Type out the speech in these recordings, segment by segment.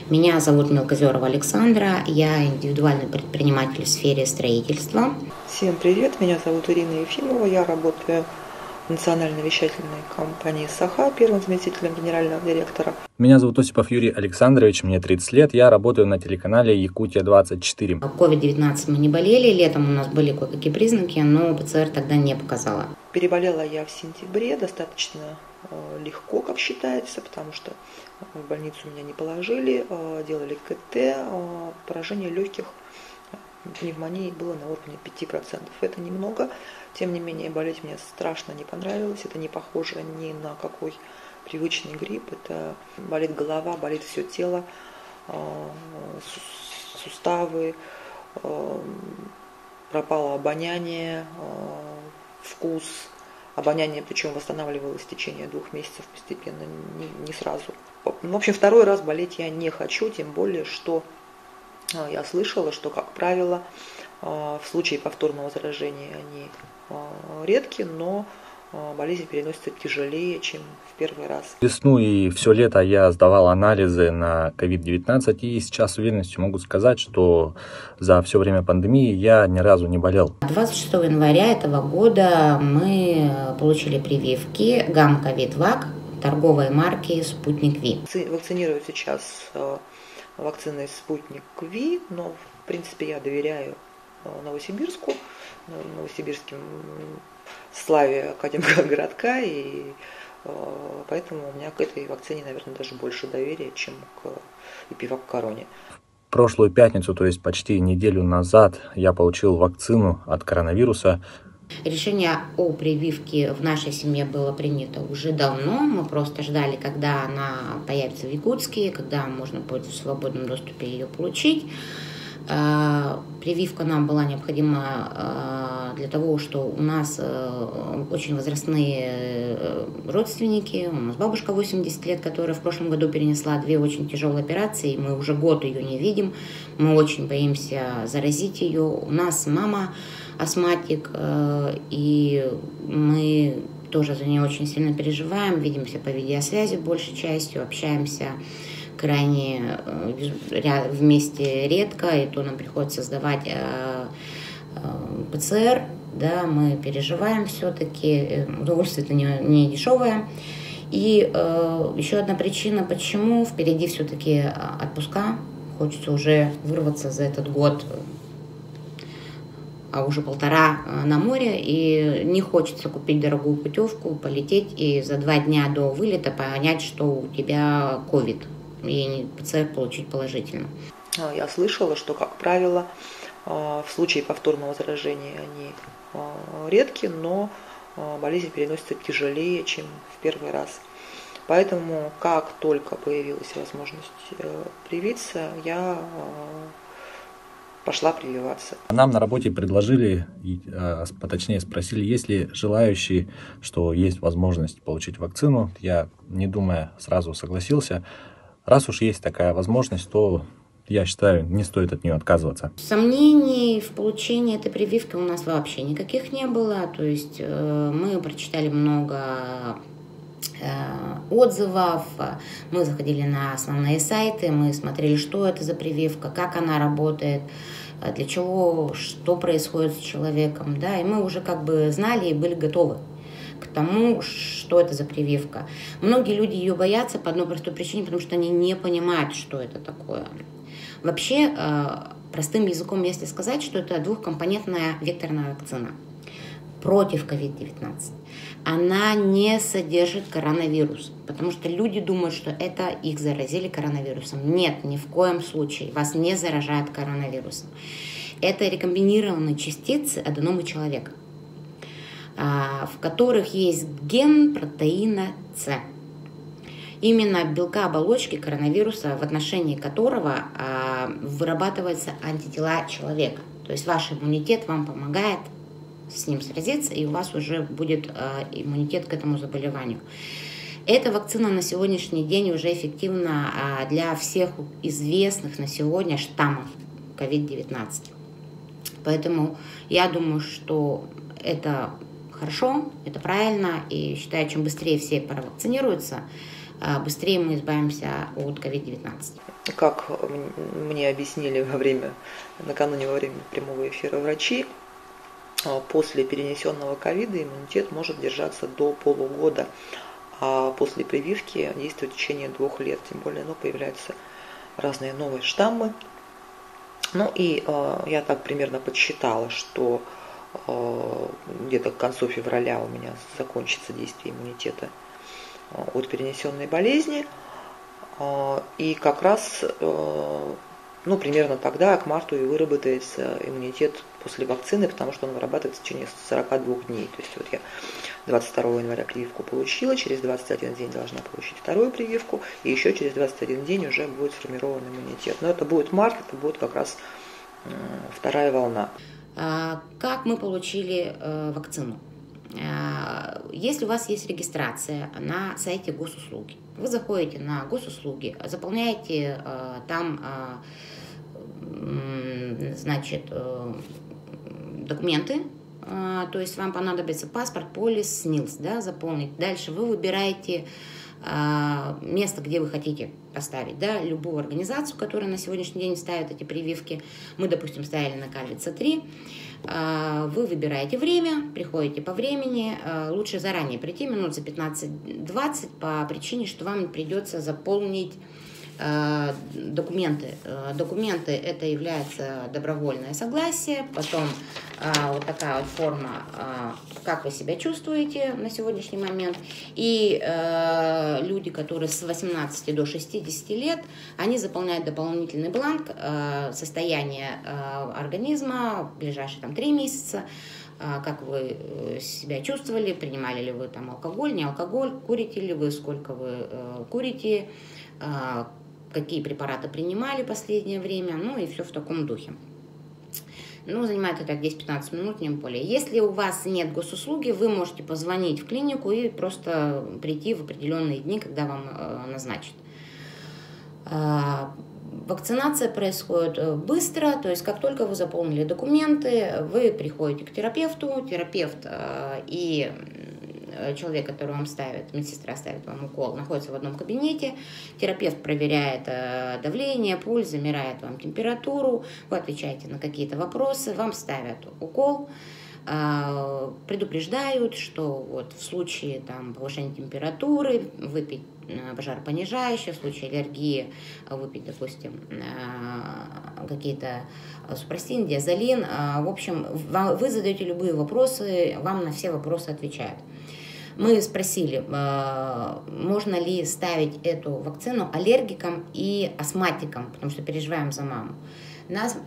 Меня зовут Мелкозерова Александра, я индивидуальный предприниматель в сфере строительства. Всем привет, меня зовут Ирина Ефимова, я работаю в национальной вещательной компании «Саха», первым заместителем генерального директора. Меня зовут Осипов Юрий Александрович, мне 30 лет, я работаю на телеканале Якутия-24. COVID-19 мы не болели, летом у нас были кое-какие признаки, но ПЦР тогда не показала. Переболела я в сентябре, достаточно легко, как считается, потому что в больницу меня не положили, делали КТ, поражение легких, пневмонии было на уровне 5%. Это немного, тем не менее болеть мне страшно не понравилось, это не похоже ни на какой привычный грипп, это болит голова, болит все тело, суставы, пропало обоняние, вкус. Обоняние, причем восстанавливалось в течение 2 месяцев постепенно, не сразу. В общем, второй раз болеть я не хочу, тем более, что я слышала, что, как правило, в случае повторного заражения они редки, но болезнь переносится тяжелее, чем в первый раз. Весну и все лето я сдавал анализы на COVID-19, и сейчас с уверенностью могу сказать, что за все время пандемии я ни разу не болел. 26 января этого года мы получили прививки Гамковид-Вак торговой марки «Спутник Ви». Вакцинируют сейчас вакциной «Спутник Ви», но, в принципе, я доверяю Новосибирску, новосибирским славе Академгородка, и поэтому у меня к этой вакцине, наверное, даже больше доверия, чем к Эпивак-Короне. В прошлую пятницу, то есть почти неделю назад, я получил вакцину от коронавируса. Решение о прививке в нашей семье было принято уже давно. Мы просто ждали, когда она появится в Якутске, когда можно будет в свободном доступе ее получить. Прививка нам была необходима для того, что у нас очень возрастные родственники. У нас бабушка 80 лет, которая в прошлом году перенесла 2 очень тяжелые операции. И мы уже год ее не видим. Мы очень боимся заразить ее. У нас мама астматик, и мы тоже за нее очень сильно переживаем. Видимся по видеосвязи большей частью, общаемся крайне вместе редко, и то нам приходится сдавать ПЦР, да, мы переживаем все-таки, удовольствие это не дешевое. И еще одна причина, почему впереди все-таки отпуска, хочется уже вырваться за этот год, а уже 1,5 на море, и не хочется купить дорогую путевку, полететь и за 2 дня до вылета понять, что у тебя ковид, и ПЦР получить положительно. Я слышала, что, как правило, в случае повторного заражения они редки, но болезнь переносится тяжелее, чем в первый раз. Поэтому, как только появилась возможность привиться, я пошла прививаться. Нам на работе предложили, точнее спросили, есть ли желающие, что есть возможность получить вакцину. Я, не думая, сразу согласился. Раз уж есть такая возможность, то, я считаю, не стоит от нее отказываться. Сомнений в получении этой прививки у нас вообще никаких не было. То есть мы прочитали много отзывов, мы заходили на основные сайты, мы смотрели, что это за прививка, как она работает, для чего, что происходит с человеком, да, и мы уже как бы знали и были готовы к тому, что это за прививка. Многие люди ее боятся по одной простой причине, потому что они не понимают, что это такое. Вообще, простым языком, если сказать, что это 2-компонентная векторная вакцина против COVID-19. Она не содержит коронавирус, потому что люди думают, что это их заразили коронавирусом. Нет, ни в коем случае. Вас не заражает коронавирусом. Это рекомбинированные частицы аденомы человека, в которых есть ген протеина С. Именно белка оболочки коронавируса, в отношении которого вырабатываются антитела человека. То есть ваш иммунитет вам помогает с ним сразиться, и у вас уже будет иммунитет к этому заболеванию. Эта вакцина на сегодняшний день уже эффективна для всех известных на сегодня штаммов COVID-19. Поэтому я думаю, что это хорошо, это правильно, и считаю, чем быстрее все провакцинируются, быстрее мы избавимся от COVID-19. Как мне объяснили накануне во время прямого эфира врачи, после перенесенного ковида иммунитет может держаться до полугода, а после прививки действует в течение 2 лет. Тем более, появляются разные новые штаммы. И я так примерно подсчитала, что где-то к концу февраля у меня закончится действие иммунитета от перенесенной болезни. И как раз примерно тогда, к марту, и выработается иммунитет после вакцины, потому что он вырабатывается в течение 42 дней. То есть я 22 января прививку получила, через 21 день должна получить вторую прививку, и еще через 21 день уже будет сформирован иммунитет. Но это будет март, это будет как раз вторая волна. Как мы получили вакцину? Если у вас есть регистрация на сайте госуслуги, вы заходите на госуслуги, заполняете там, документы, то есть вам понадобится паспорт, полис, СНИЛС, заполнить. Дальше вы выбираете место, где вы хотите поставить, любую организацию, которая на сегодняшний день ставит эти прививки. Мы, допустим, ставили на Карлица-3. Вы выбираете время, приходите по времени, лучше заранее прийти, минут за 15-20, по причине, что вам придется заполнить документы. Документы — это является добровольное согласие, потом вот такая вот форма, как вы себя чувствуете на сегодняшний момент. И люди, которые с 18 до 60 лет, они заполняют дополнительный бланк состояния организма в ближайшие 3 месяца, как вы себя чувствовали, принимали ли вы алкоголь, не алкоголь, курите ли вы, сколько вы курите, какие препараты принимали в последнее время, и все в таком духе. Занимает это 10-15 минут, не более. Если у вас нет госуслуги, вы можете позвонить в клинику и просто прийти в определенные дни, когда вам назначат. Вакцинация происходит быстро, то есть как только вы заполнили документы, вы приходите к терапевту, терапевт и человек, который вам ставит, медсестра ставит вам укол, находится в одном кабинете, терапевт проверяет давление, пульс, замеряет вам температуру, вы отвечаете на какие-то вопросы, вам ставят укол, предупреждают, что в случае повышения температуры выпить жаропонижающее, в случае аллергии выпить, допустим, какие-то супрастин, диазолин. В общем, вы задаете любые вопросы, вам на все вопросы отвечают. Мы спросили, можно ли ставить эту вакцину аллергикам и астматикам, потому что переживаем за маму. Нас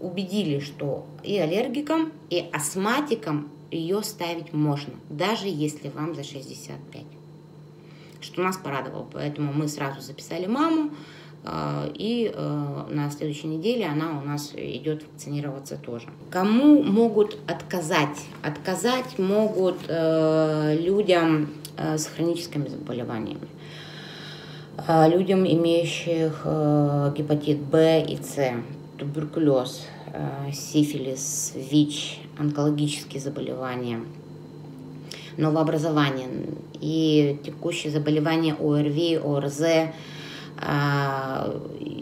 убедили, что и аллергикам, и астматикам ее ставить можно, даже если вам за 65. Что нас порадовало, поэтому мы сразу записали маму, и на следующей неделе она у нас идет вакцинироваться тоже. Кому могут отказать? Отказать могут людям с хроническими заболеваниями, людям, имеющих гепатит Б и С, туберкулез, сифилис, ВИЧ, онкологические заболевания, новообразования и текущие заболевания ОРВИ, ОРЗ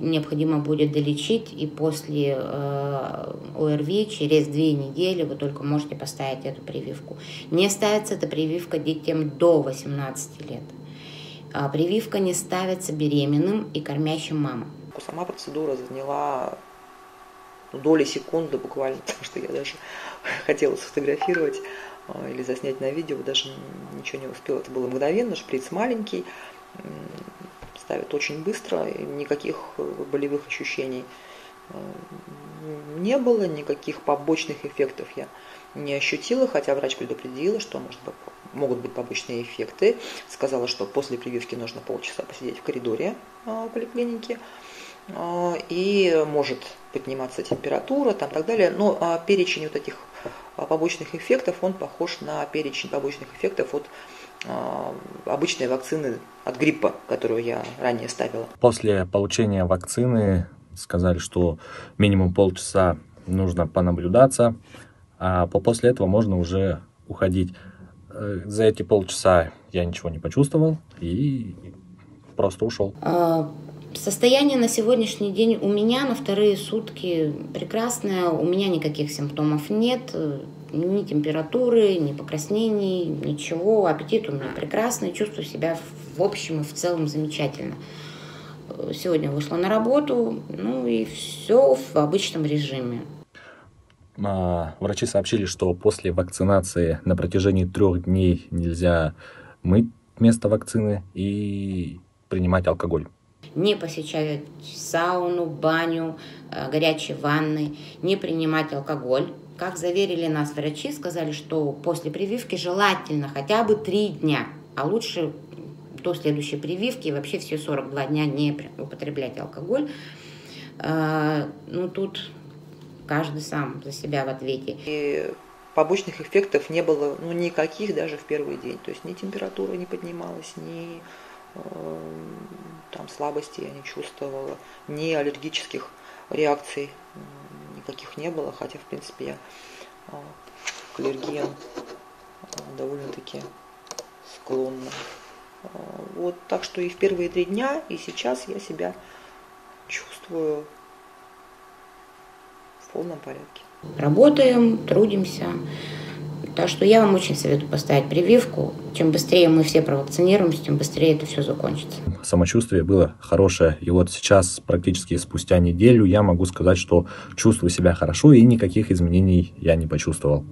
необходимо будет долечить, и после ОРВИ через 2 недели вы только можете поставить эту прививку. Не ставится эта прививка детям до 18 лет. Прививка не ставится беременным и кормящим мамам. Сама процедура заняла доли секунды буквально, потому что я даже хотела сфотографировать или заснять на видео, даже ничего не успела. Это было мгновенно, шприц маленький, ставят очень быстро, никаких болевых ощущений не было, никаких побочных эффектов я не ощутила, хотя врач предупредила, что могут быть побочные эффекты. Сказала, что после прививки нужно полчаса посидеть в коридоре поликлиники, и может подниматься температура, так далее. Но перечень вот этих побочных эффектов, он похож на перечень побочных эффектов от обычной вакцины от гриппа, которую я ранее ставила. После получения вакцины сказали, что минимум полчаса нужно понаблюдаться, а после этого можно уже уходить. За эти полчаса я ничего не почувствовал, и просто ушел? Состояние на сегодняшний день у меня на вторые сутки прекрасное. У меня никаких симптомов нет. Ни температуры, ни покраснений, ничего. Аппетит у меня прекрасный. Чувствую себя в общем и в целом замечательно. Сегодня вышла на работу, ну и все в обычном режиме. Врачи сообщили, что после вакцинации на протяжении 3 дней нельзя мыть место вакцины и принимать алкоголь. Не посещать сауну, баню, горячие ванны, не принимать алкоголь. Как заверили нас врачи, сказали, что после прививки желательно хотя бы 3 дня, а лучше до следующей прививки и вообще все 42 дня не употреблять алкоголь. Ну, тут каждый сам за себя в ответе. И побочных эффектов не было никаких даже в первый день. То есть ни температура не поднималась, ни слабости я не чувствовала, ни аллергических реакций никаких не было. Хотя, в принципе, я к аллергиям довольно-таки склонна. Вот, так что и в первые 3 дня, и сейчас я себя чувствую в полном порядке. Работаем, трудимся. Так что я вам очень советую поставить прививку. Чем быстрее мы все провакцинируемся, тем быстрее это все закончится. Самочувствие было хорошее. И вот сейчас, практически спустя неделю, я могу сказать, что чувствую себя хорошо и никаких изменений я не почувствовал.